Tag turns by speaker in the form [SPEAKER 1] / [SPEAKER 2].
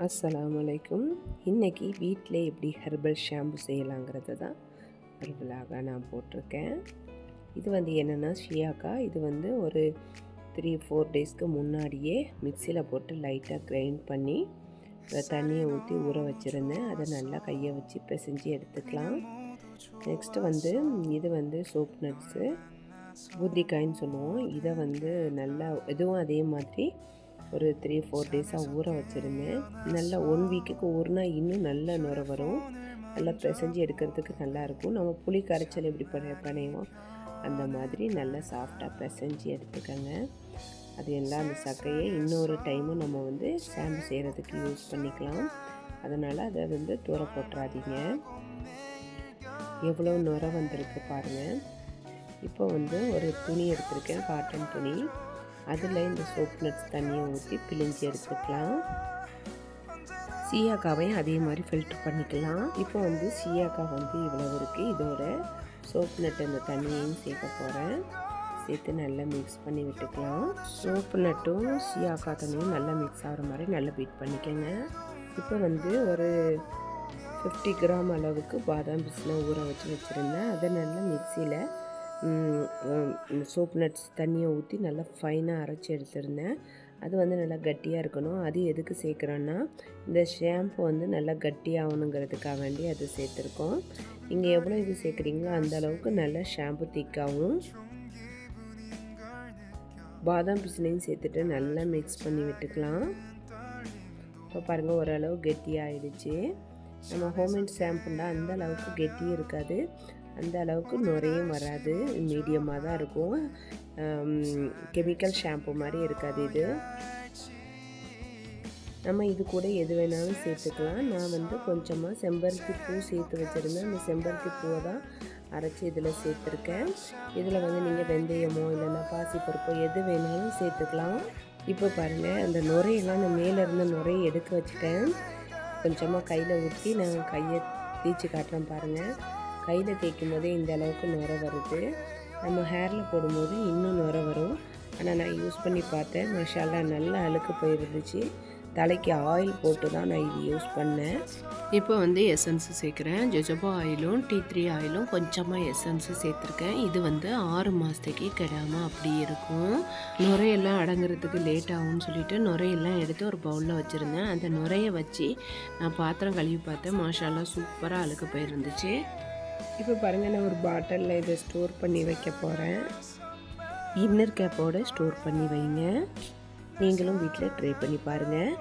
[SPEAKER 1] அஸ்ஸலாமு அலைக்கும். இன்றைக்கி வீட்டில் எப்படி ஹெர்பல் ஷாம்பு செய்யலாங்கிறது தான் ஒரு விலாகாக நான் போட்டிருக்கேன். இது வந்து என்னென்னா ஷியாக்கா, இது வந்து ஒரு 3-4 டேஸ்க்கு முன்னாடியே மிக்சியில் போட்டு லைட்டாக கிரைண்ட் பண்ணி தண்ணியை ஊற்றி ஊற வச்சுருந்தேன். அதை நல்லா கையை வச்சு பிசைஞ்சு எடுத்துக்கலாம். நெக்ஸ்ட்டு வந்து இது வந்து சோப் நட்ஸு, பூந்திக்காயின்னு சொல்லுவோம். இதை வந்து நல்லா இதுவும் அதே மாதிரி ஒரு 3-4 டேஸாக ஊற வச்சுருந்தேன். நல்லா 1 வீக்குக்கு ஊறினா இன்னும் நல்ல நுர வரும். நல்லா பிசைஞ்சு எடுக்கிறதுக்கு நல்லாயிருக்கும். நம்ம புளி கரைச்சல் எப்படி பனைவோம் அந்த மாதிரி நல்லா சாஃப்டாக பிசைஞ்சு எடுத்துக்கோங்க. அது எல்லாம் அந்த சக்கையை இன்னொரு டைமும் நம்ம வந்து ஷாம்பு செய்கிறதுக்கு யூஸ் பண்ணிக்கலாம். அதனால் அதை வந்து தூர போட்டுறாதீங்க. எவ்வளோ நுர வந்திருக்கு பாருங்கள். இப்போ வந்து ஒரு துணி எடுத்திருக்கேன், காட்டன் துணி. அதில் இந்த சோப் நட்ஸ் தண்ணியை ஊற்றி பிழிஞ்சு எடுத்துக்கலாம். சீயாக்காவையும் அதே மாதிரி ஃபில்டர் பண்ணிக்கலாம். இப்போ வந்து சீயாக்கா வந்து இவ்வளவு இருக்குது. இதோட சோப் நட்டு அந்த தண்ணியையும் சேர்க்க போகிறேன். சேர்த்து நல்லா மிக்ஸ் பண்ணி விட்டுக்கலாம். சோப்பு நட்டும் சீயாக்கா தண்ணியும் நல்லா மிக்ஸ் ஆகிற மாதிரி நல்லா பீட் பண்ணிக்கோங்க. இப்போ வந்து ஒரு 50 கிராம் அளவுக்கு பாதாம் பிசினை ஊற வச்சுருந்தேன். அதை நல்லா மிக்சியில் சோப் நட்ஸ் தண்ணியை ஊற்றி நல்லா ஃபைனாக அரைச்சி எடுத்துருந்தேன். அது வந்து நல்லா கட்டியாக இருக்கணும். அது எதுக்கு சேர்க்குறோன்னா, இந்த ஷாம்பு வந்து நல்லா கட்டியாகணுங்கிறதுக்காக வேண்டி அது சேர்த்துருக்கோம். நீங்கள் எவ்வளோ இது சேர்க்குறீங்களோ அந்த அளவுக்கு நல்லா ஷாம்பு திக்காகவும். பாதாம் பிசினையும் சேர்த்துட்டு நல்லா மிக்ஸ் பண்ணி விட்டுக்கலாம். இப்போ பாருங்கள், ஓரளவு கெட்டியாகிடுச்சு. நம்ம ஹோம்மேட் ஷாம்புன்னா அந்த அளவுக்கு கெட்டியும் இருக்காது, அந்த அளவுக்கு நுரையும் வராது, மீடியமாக தான் இருக்கும். கெமிக்கல் ஷாம்பு மாதிரி இருக்காது இது. நம்ம இது கூட எது வேணாலும் சேர்த்துக்கலாம். நான் வந்து கொஞ்சமாக செம்பருத்தி பூ சேர்த்து வச்சுருந்தேன். அந்த செம்பருத்தி பூவை தான் அரைச்சி இதில் சேர்த்துருக்கேன். இதில் வந்து நீங்கள் வெந்தயமோ இல்லைன்னா பாசிப்பருப்போ எது வேணாலும் சேர்த்துக்கலாம். இப்போ பாருங்கள், அந்த நுரையெல்லாம் நான் மேலே இருந்த நுரையை எடுத்து வச்சுட்டேன். கொஞ்சமாக கையில் ஊற்றி நான் கையை தேய்ச்சி காட்டுறேன் பாருங்கள். கையில் தேய்க்கும் போதே இந்த அளவுக்கு நுர வருது. நம்ம ஹேரில் போடும்போது இன்னும் நுர வரும். ஆனால் நான் யூஸ் பண்ணி பார்த்தேன், மாஷால்லா நல்லா அழுக்கு போயிருந்துச்சு. தலைக்கு ஆயில் போட்டு தான் நான் இது யூஸ் பண்ணேன். இப்போ வந்து எசன்ஸு சேர்க்குறேன். ஜொஜோபா ஆயிலும் டீ 3 ஆயிலும் கொஞ்சமாக எசன்ஸு சேர்த்துருக்கேன். இது வந்து 6 மாதத்துக்கு கெடாமல் அப்படி இருக்கும். நுரையெல்லாம் அடங்குறதுக்கு லேட் ஆகும்னு சொல்லிட்டு நுரையெல்லாம் எடுத்து ஒரு பவுலில் வச்சுருந்தேன். அந்த நுரையை வச்சு நான் பாத்திரம் கழுவி பார்த்தேன். மாஷால்லா சூப்பராக அழுக்கு போயிருந்துச்சு. இப்போ பாருங்கள், நான் ஒரு பாட்டிலில் இதை ஸ்டோர் பண்ணி வைக்க போகிறேன். இன்னர் கேப்போடு ஸ்டோர் பண்ணி வைங்க. நீங்களும் வீட்டில் ட்ரை பண்ணி பாருங்கள்.